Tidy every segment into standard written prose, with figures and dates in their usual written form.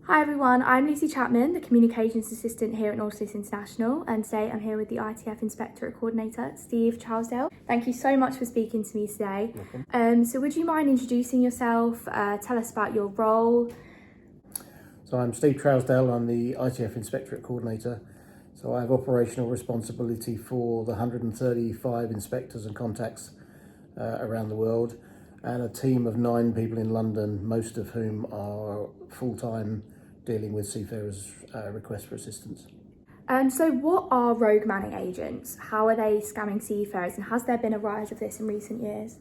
Hi everyone, I'm Lucy Chapman, the Communications Assistant here at Nautilus International, and today I'm here with the ITF Inspectorate Coordinator, Steve Trowsdale. Thank you so much for speaking to me today. So would you mind introducing yourself, tell us about your role? So I'm Steve Trowsdale, I'm the ITF Inspectorate Coordinator. So I have operational responsibility for the 135 inspectors and contacts around the world, and a team of 9 people in London, most of whom are full-time dealing with seafarers' requests for assistance. So what are rogue manning agents? How are they scamming seafarers, and has there been a rise of this in recent years?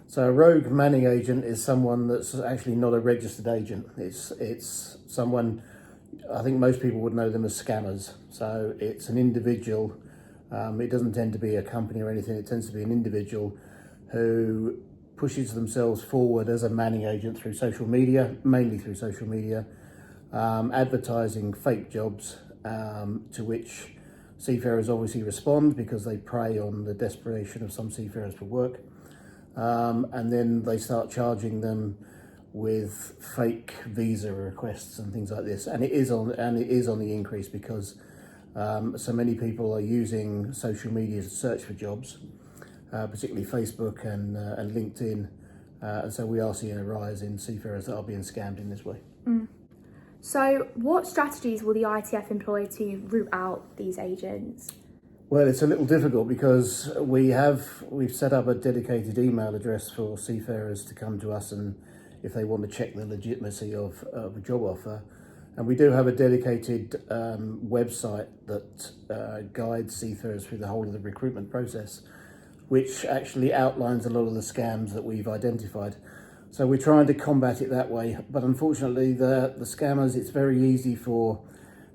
So a rogue manning agent is someone that's actually not a registered agent. It's someone, I think most people would know them as scammers. So it's an individual, it doesn't tend to be a company or anything, it tends to be an individual who pushes themselves forward as a manning agent through social media, mainly through social media, advertising fake jobs, to which seafarers obviously respond because they prey on the desperation of some seafarers for work. And then they start charging them with fake visa requests and things like this. And it is on the increase because so many people are using social media to search for jobs, particularly Facebook and LinkedIn. And so we are seeing a rise in seafarers that are being scammed in this way. So what strategies will the ITF employ to root out these agents? Well, it's a little difficult because we've set up a dedicated email address for seafarers to come to us and if they want to check the legitimacy of a job offer. And we do have a dedicated website that guides seafarers through the whole of the recruitment process, which actually outlines a lot of the scams that we've identified. So we're trying to combat it that way. But unfortunately, the scammers, it's very easy for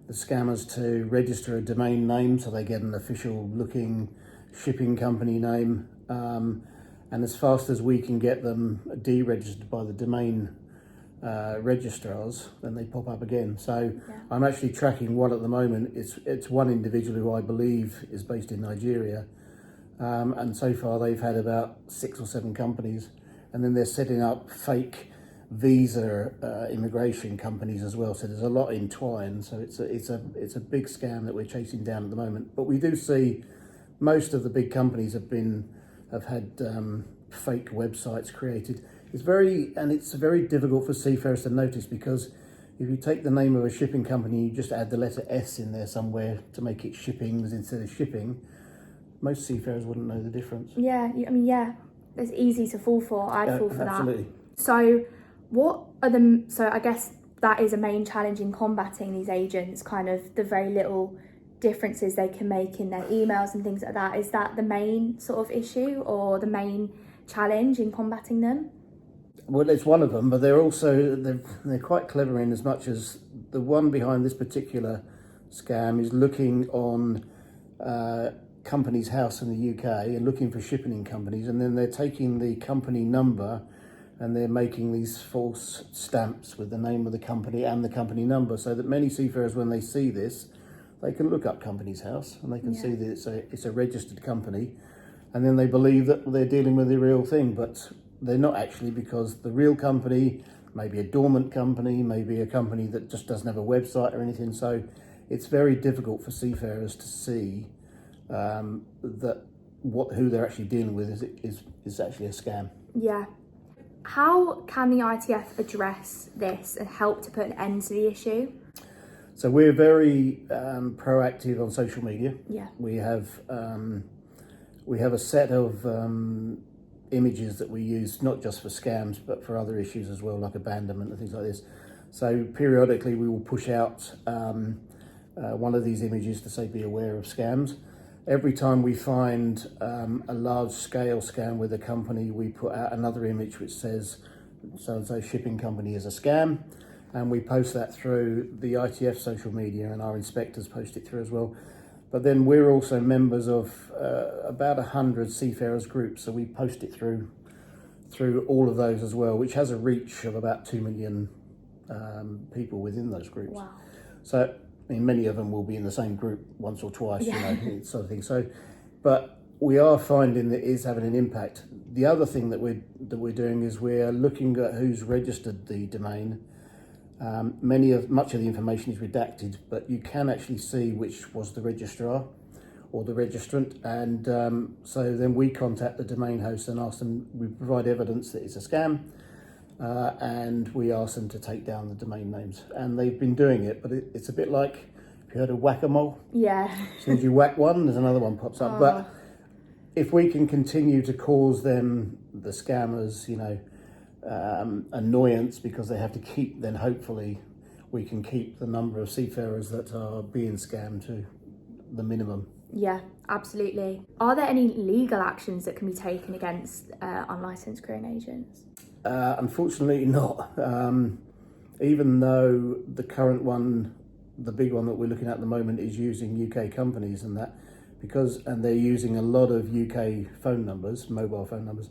the scammers to register a domain name, so they get an official looking shipping company name. And as fast as we can get them deregistered by the domain registrars, then they pop up again. So I'm actually tracking one at the moment. It's one individual who I believe is based in Nigeria. And so far they've had about 6 or 7 companies, and then they're setting up fake visa immigration companies as well. So there's a lot entwined. So it's a big scam that we're chasing down at the moment. But we do see most of the big companies have had fake websites created. It's very difficult for seafarers to notice, because if you take the name of a shipping company, you just add the letter S in there somewhere to make it shippings instead of shipping. Most seafarers wouldn't know the difference. Yeah, it's easy to fall for. I'd fall for absolutely. that. So I guess that is a main challenge in combating these agents, kind of the very little differences they can make in their emails and things like that. Is that the main sort of issue or the main challenge in combating them? Well, it's one of them, but they're quite clever in as much as the one behind this particular scam is looking on Companies House in the UK and looking for shipping companies, and then they're taking the company number and they're making these false stamps with the name of the company and the company number, so that many seafarers, when they see this, they can look up Companies House and they can see that it's a registered company, and then they believe that they're dealing with the real thing, but they're not actually, because the real company may be a dormant company, maybe a company that just doesn't have a website or anything. So it's very difficult for seafarers to see who they're actually dealing with is actually a scam. Yeah. How can the ITF address this and help to put an end to the issue? So we're very proactive on social media. Yeah. We have a set of images that we use, not just for scams, but for other issues as well, like abandonment and things like this. So periodically we will push out one of these images to say, be aware of scams. Every time we find a large scale scam with a company, we put out another image which says so-and-so shipping company is a scam, and we post that through the ITF social media, and our inspectors post it through as well. But then we're also members of about 100 seafarers groups, so we post it through all of those as well, which has a reach of about 2 million people within those groups. Wow. So I mean, many of them will be in the same group once or twice, sort of thing. So, but we are finding that it is having an impact. The other thing that we're doing is we're looking at who's registered the domain, Much of the information is redacted, but you can actually see which was the registrar or the registrant, and so then we contact the domain host and ask them. We provide evidence that it's a scam, and we ask them to take down the domain names, and they've been doing it. But it's a bit like, have you heard of whack-a-mole? Yeah. As soon as you whack one, there's another one pops up. But if we can continue to cause them, the scammers, annoyance because they have to keep, then hopefully we can keep the number of seafarers that are being scammed to the minimum. Yeah, absolutely. Are there any legal actions that can be taken against unlicensed crewing agents? Unfortunately not. Even though the current one, the big one that we're looking at the moment, is using UK companies and that, and they're using a lot of UK phone numbers, mobile phone numbers,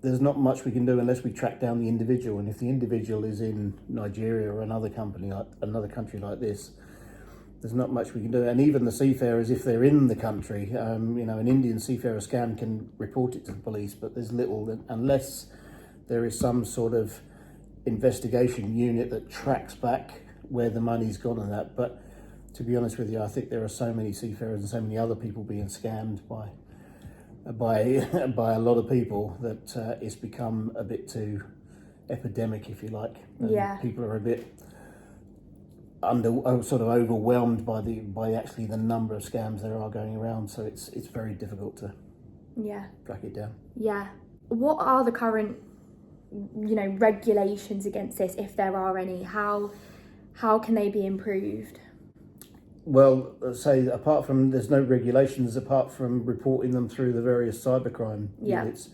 there's not much we can do unless we track down the individual. And if the individual is in Nigeria or another country like this, there's not much we can do. And even the seafarers, if they're in the country, an Indian seafarer scam can report it to the police, but there's little, unless there is some sort of investigation unit that tracks back where the money's gone and that. But to be honest with you, I think there are so many seafarers and so many other people being scammed by a lot of people that it's become a bit too epidemic, if you like. And people are a bit sort of overwhelmed by actually the number of scams there are going around. So it's very difficult to track it down. Yeah. What are the current, regulations against this, if there are any? How can they be improved? Well, say apart from, there's no regulations apart from reporting them through the various cybercrime units.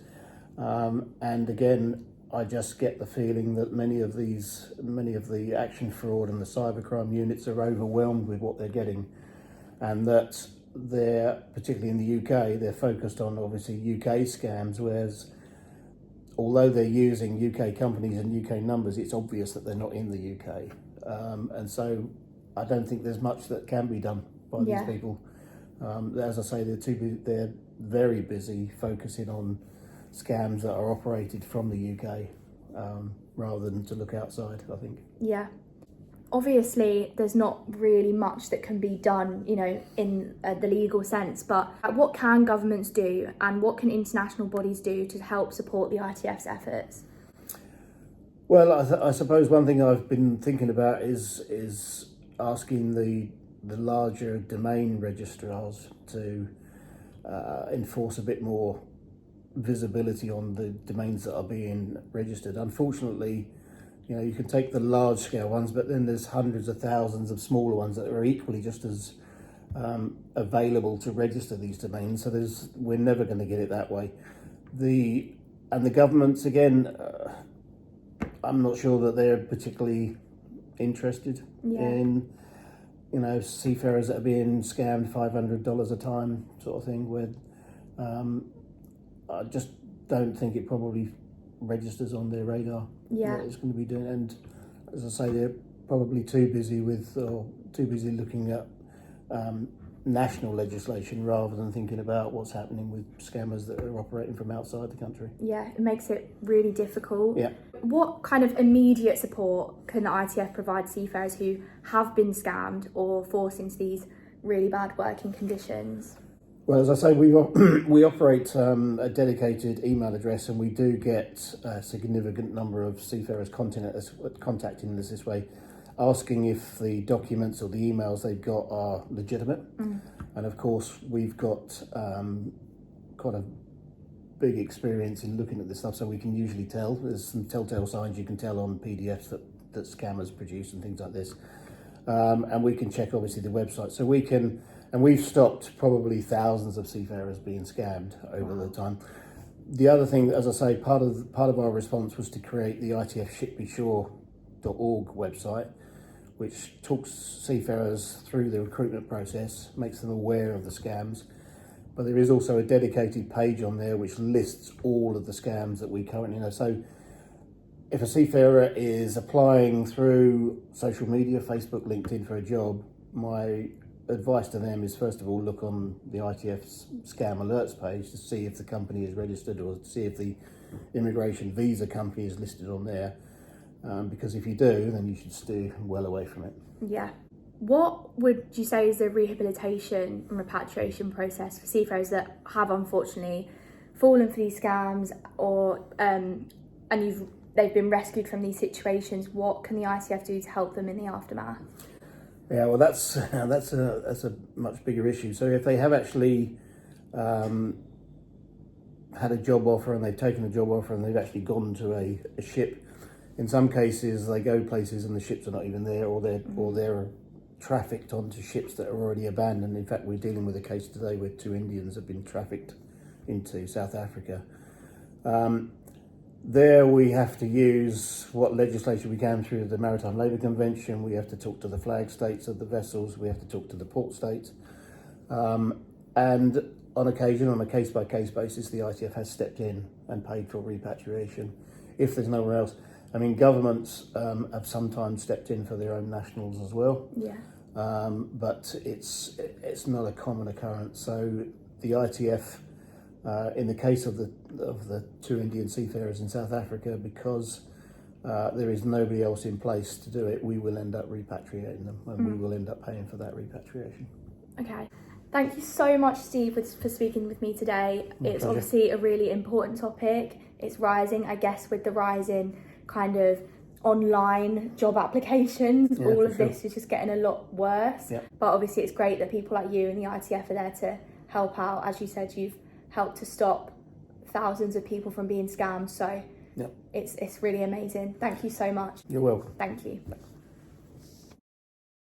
And again, I just get the feeling that many of the action fraud and the cybercrime units are overwhelmed with what they're getting, and that they're, particularly in the UK, they're focused on obviously UK scams, whereas although they're using UK companies and UK numbers, it's obvious that they're not in the UK. And so I don't think there's much that can be done by these people. As I say, they're very busy focusing on scams that are operated from the UK rather than to look outside, I think. Yeah. Obviously, there's not really much that can be done, in the legal sense, but what can governments do and what can international bodies do to help support the ITF's efforts? Well, I suppose one thing I've been thinking about is asking the larger domain registrars to enforce a bit more visibility on the domains that are being registered. Unfortunately, you can take the large scale ones, but then there's hundreds of thousands of smaller ones that are equally just as available to register these domains. So we're never going to get it that way. The governments, again, I'm not sure that they're particularly interested in, seafarers that are being scammed $500 a time sort of thing, where I just don't think it probably registers on their radar what it's going to be doing. And as I say, they're probably too busy looking at national legislation rather than thinking about what's happening with scammers that are operating from outside the country. Yeah, it makes it really difficult. Yeah. What kind of immediate support can the ITF provide seafarers who have been scammed or forced into these really bad working conditions? Well, as I say, we operate a dedicated email address, and we do get a significant number of seafarers contacting us this way, asking if the documents or the emails they've got are legitimate. And of course, we've got quite a big experience in looking at this stuff, so we can usually tell. There's some telltale signs you can tell on PDFs that scammers produce and things like this. And we can check, obviously, the website. So we can, and we've stopped probably thousands of seafarers being scammed over the time. The other thing, as I say, part of our response was to create the ITFshipbeshore.org website, which talks seafarers through the recruitment process, makes them aware of the scams. But there is also a dedicated page on there which lists all of the scams that we currently know. So if a seafarer is applying through social media, Facebook, LinkedIn for a job, my advice to them is, first of all, look on the ITF's scam alerts page to see if the company is registered or to see if the immigration visa company is listed on there. because if you do, then you should steer well away from it. Yeah. What would you say is the rehabilitation and repatriation process for seafarers that have unfortunately fallen for these scams, or they've been rescued from these situations? What can the ITF do to help them in the aftermath? Yeah, well, that's a much bigger issue. So if they have actually had a job offer and they've taken a job offer and they've actually gone to a ship, in some cases they go places and the ships are not even there, or they're trafficked onto ships that are already abandoned. In fact, we're dealing with a case today where 2 Indians have been trafficked into South Africa. There we have to use what legislation we can through the Maritime Labour Convention. We have to talk to the flag states of the vessels. We have to talk to the port states. And on occasion, on a case-by-case basis, the ITF has stepped in and paid for repatriation if there's nowhere else. I mean, governments have sometimes stepped in for their own nationals as well. Yeah. But it's not a common occurrence. So the ITF, in the case of the 2 Indian seafarers in South Africa, because there is nobody else in place to do it, we will end up repatriating them, and we will end up paying for that repatriation. Okay. Thank you so much, Steve, for speaking with me today. It's obviously a really important topic. It's rising, I guess, with the rise in kind of online job applications. All of this is just getting a lot worse. Yep. But obviously it's great that people like you and the ITF are there to help out. As you said, you've helped to stop thousands of people from being scammed. So yep. It's really amazing. Thank you so much. You're welcome. Thank you.